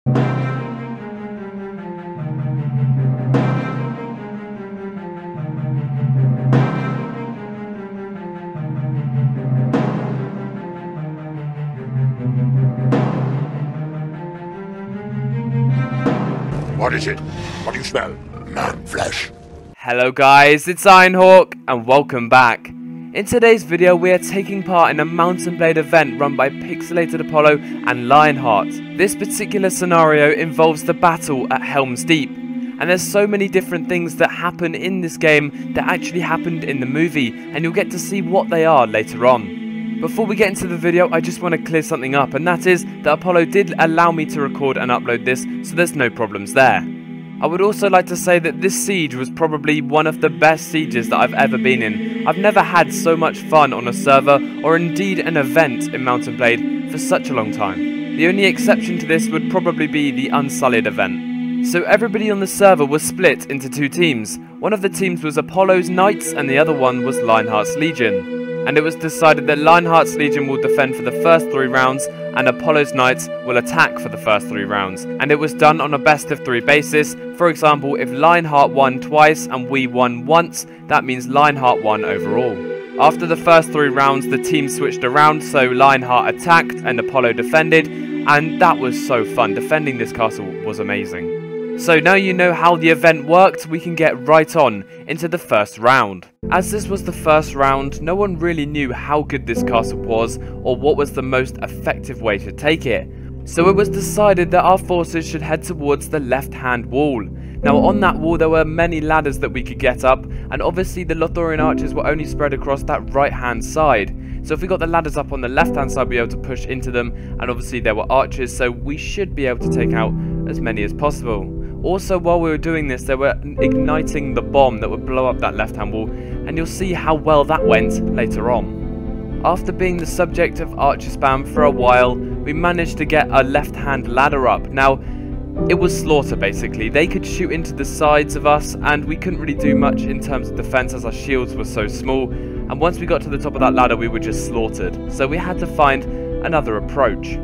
What is it? What do you smell? Man flesh. Hello guys, it's Ironhawk and welcome back. In today's video we are taking part in a Mountain Blade event run by Pixelated Apollo and Lionheart. This particular scenario involves the battle at Helms Deep, and there's so many different things that happen in this game that actually happened in the movie, and you'll get to see what they are later on. Before we get into the video, I just want to clear something up, and that is that Apollo did allow me to record and upload this, so there's no problems there. I would also like to say that this siege was probably one of the best sieges that I've ever been in. I've never had so much fun on a server, or indeed an event in Mountain Blade, for such a long time. The only exception to this would probably be the Unsullied event. So everybody on the server was split into two teams. One of the teams was Apollo's Knights and the other one was Lionheart's Legion. And it was decided that Lionheart's Legion will defend for the first 3 rounds and Apollo's Knights will attack for the first 3 rounds. And it was done on a best of 3 basis. For example, if Lionheart won twice and we won once, that means Lionheart won overall. After the first 3 rounds, the team switched around, so Lionheart attacked and Apollo defended, and that was so fun. Defending this castle was amazing. So now you know how the event worked, we can get right on into the first round. As this was the first round, no one really knew how good this castle was or what was the most effective way to take it. So it was decided that our forces should head towards the left-hand wall. Now on that wall there were many ladders that we could get up, and obviously the Lothorian archers were only spread across that right-hand side. So if we got the ladders up on the left-hand side, we'd be able to push into them, and obviously there were archers, so we should be able to take out as many as possible. Also, while we were doing this, they were igniting the bomb that would blow up that left-hand wall, and you'll see how well that went later on. After being the subject of archer spam for a while, we managed to get a left-hand ladder up. Now, it was slaughter basically. They could shoot into the sides of us, and we couldn't really do much in terms of defense as our shields were so small, and once we got to the top of that ladder, we were just slaughtered. So we had to find another approach.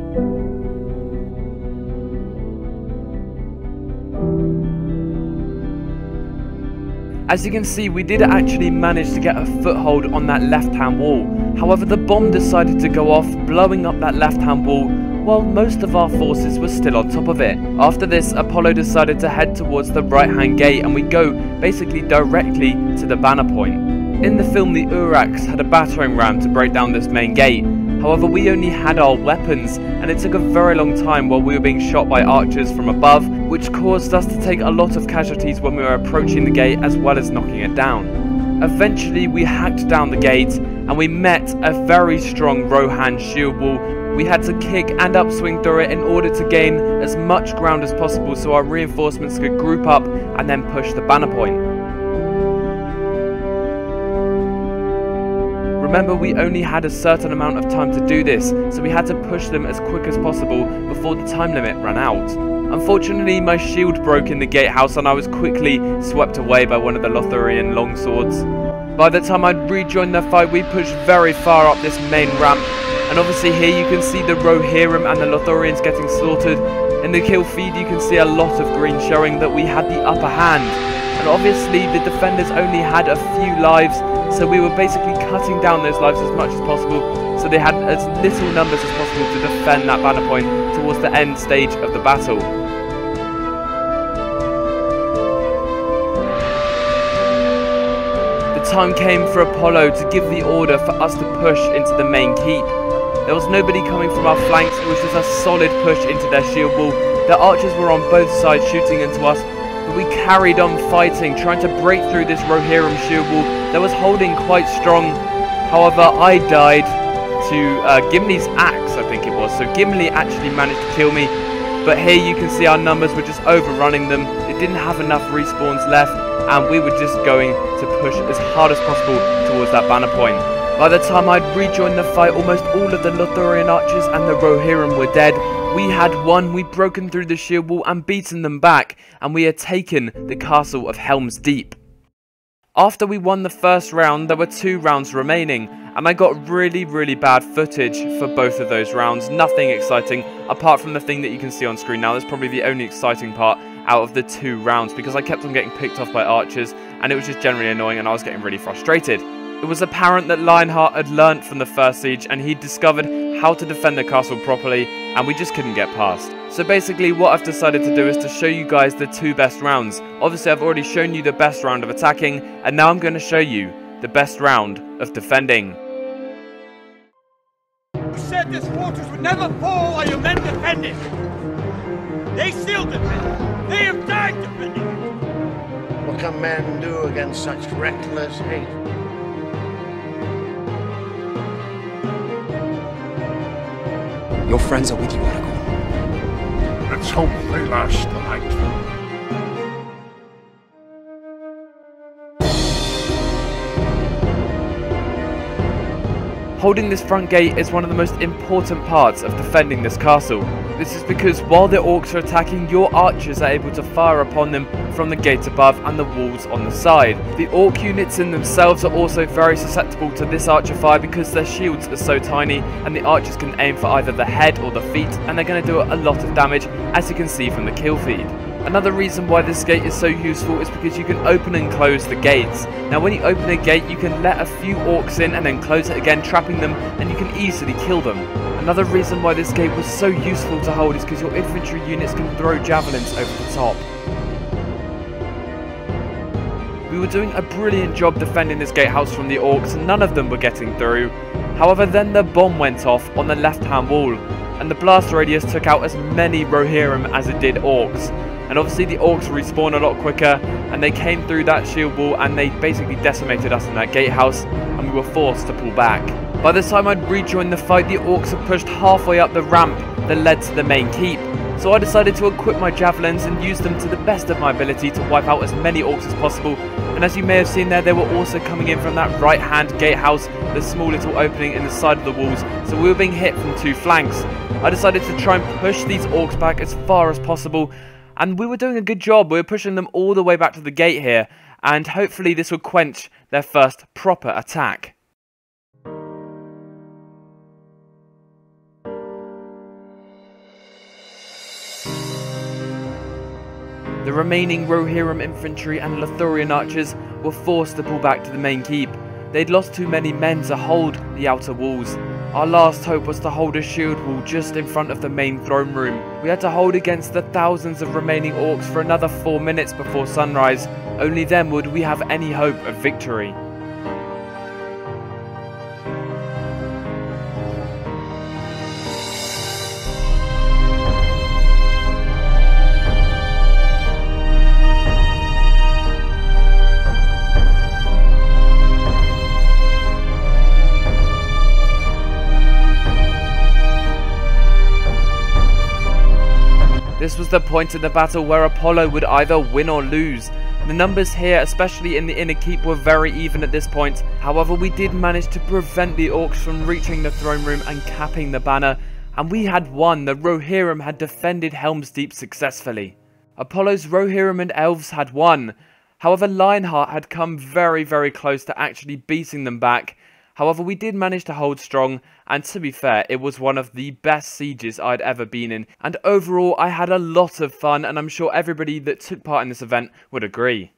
As you can see, we did actually manage to get a foothold on that left-hand wall. However, the bomb decided to go off, blowing up that left-hand wall, while most of our forces were still on top of it. After this, Apollo decided to head towards the right-hand gate, and we go basically directly to the banner point. In the film, the Uraks had a battering ram to break down this main gate. However, we only had our weapons, and it took a very long time while we were being shot by archers from above, which caused us to take a lot of casualties when we were approaching the gate as well as knocking it down. Eventually, we hacked down the gate, and we met a very strong Rohan shield wall. We had to kick and upswing through it in order to gain as much ground as possible so our reinforcements could group up and then push the banner point. Remember, we only had a certain amount of time to do this, so we had to push them as quick as possible before the time limit ran out. Unfortunately, my shield broke in the gatehouse and I was quickly swept away by one of the Lothorian longswords. By the time I'd rejoined the fight, we pushed very far up this main ramp, and obviously here you can see the Rohirrim and the Lothorians getting slaughtered. In the kill feed you can see a lot of green showing that we had the upper hand, and obviously the defenders only had a few lives, so we were basically cutting down those lives as much as possible, so they had as little numbers as possible to defend that banner point towards the end stage of the battle. The time came for Apollo to give the order for us to push into the main keep. There was nobody coming from our flanks, it was just a solid push into their shield wall. The archers were on both sides shooting into us, but we carried on fighting, trying to break through this Rohirrim shield wall that was holding quite strong. However, I died to Gimli's axe, I think it was. So Gimli actually managed to kill me, but here you can see our numbers were just overrunning them. They didn't have enough respawns left, and we were just going to push as hard as possible towards that banner point. By the time I'd rejoined the fight, almost all of the Lothorian archers and the Rohirrim were dead. We had won, we'd broken through the shield wall and beaten them back, and we had taken the castle of Helms Deep. After we won the first round, there were 2 rounds remaining, and I got really bad footage for both of those rounds. Nothing exciting, apart from the thing that you can see on screen now. That's probably the only exciting part out of the 2 rounds, because I kept on getting picked off by archers, and it was just generally annoying, and I was getting really frustrated. It was apparent that Lionheart had learnt from the first siege, and he'd discovered how to defend the castle properly, and we just couldn't get past. So basically what I've decided to do is to show you guys the 2 best rounds. Obviously I've already shown you the best round of attacking, and now I'm going to show you the best round of defending. You said this fortress would never fall while your men defend it! They still defend it! They have died defending it! What can men do against such reckless hate? Your friends are with you, Aragorn. Let's hope they last the night. Holding this front gate is one of the most important parts of defending this castle. This is because while the orcs are attacking, your archers are able to fire upon them from the gate above and the walls on the side. The orc units in themselves are also very susceptible to this archer fire because their shields are so tiny, and the archers can aim for either the head or the feet, and they're going to do a lot of damage, as you can see from the kill feed. Another reason why this gate is so useful is because you can open and close the gates. Now when you open a gate, you can let a few orcs in and then close it again, trapping them, and you can easily kill them. Another reason why this gate was so useful to hold is because your infantry units can throw javelins over the top. We were doing a brilliant job defending this gatehouse from the orcs, and none of them were getting through. However, then the bomb went off on the left hand wall, and the blast radius took out as many Rohirrim as it did orcs. And obviously the orcs respawn a lot quicker, and they came through that shield wall and they basically decimated us in that gatehouse, and we were forced to pull back. By the time I'd rejoined the fight, the orcs had pushed halfway up the ramp that led to the main keep. So I decided to equip my javelins and use them to the best of my ability to wipe out as many orcs as possible. And as you may have seen there, they were also coming in from that right hand gatehouse, the small little opening in the side of the walls, so we were being hit from 2 flanks. I decided to try and push these orcs back as far as possible, and we were doing a good job. We were pushing them all the way back to the gate here, and hopefully this will quench their first proper attack. The remaining Rohirrim infantry and Lothorian archers were forced to pull back to the main keep. They'd lost too many men to hold the outer walls. Our last hope was to hold a shield wall just in front of the main throne room. We had to hold against the thousands of remaining orcs for another 4 minutes before sunrise. Only then would we have any hope of victory. This was the point in the battle where Apollo would either win or lose. The numbers here, especially in the inner keep, were very even at this point. However, we did manage to prevent the orcs from reaching the throne room and capping the banner, and we had won. The Rohirrim had defended Helms Deep successfully. Apollo's Rohirrim and elves had won. However, Lionheart had come very close to actually beating them back. However, we did manage to hold strong, and to be fair, it was one of the best sieges I'd ever been in, and overall I had a lot of fun, and I'm sure everybody that took part in this event would agree.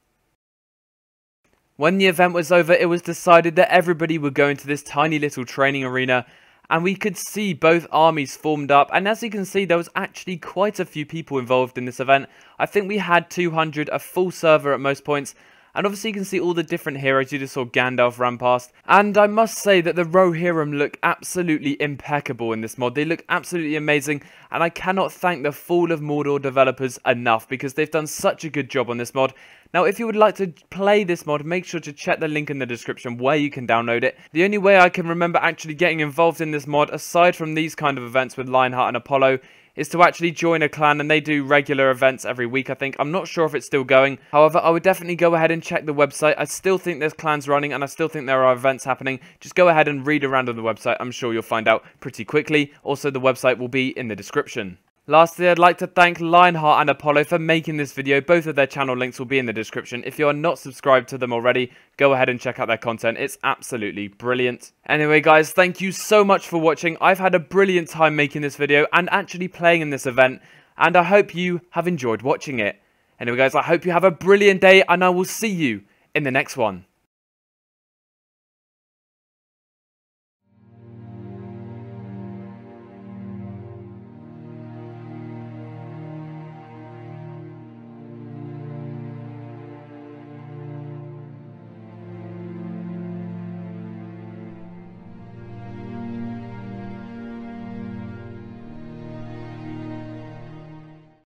When the event was over, it was decided that everybody would go into this tiny little training arena, and we could see both armies formed up, and as you can see, there was actually quite a few people involved in this event. I think we had 200, a full server at most points. And obviously you can see all the different heroes. You just saw Gandalf run past. And I must say that the Rohirrim look absolutely impeccable in this mod. They look absolutely amazing. And I cannot thank the Fall of Mordor developers enough, because they've done such a good job on this mod. Now, if you would like to play this mod, make sure to check the link in the description where you can download it. The only way I can remember actually getting involved in this mod, aside from these kind of events with Lionheart and Apollo, is to actually join a clan, and they do regular events every week, I think. I'm not sure if it's still going. However, I would definitely go ahead and check the website. I still think there's clans running, and I still think there are events happening. Just go ahead and read around on the website. I'm sure you'll find out pretty quickly. Also, the website will be in the description. Lastly, I'd like to thank Lionheart and Apollo for making this video. Both of their channel links will be in the description. If you are not subscribed to them already, go ahead and check out their content. It's absolutely brilliant. Anyway guys, thank you so much for watching. I've had a brilliant time making this video and actually playing in this event, and I hope you have enjoyed watching it. Anyway guys, I hope you have a brilliant day, and I will see you in the next one.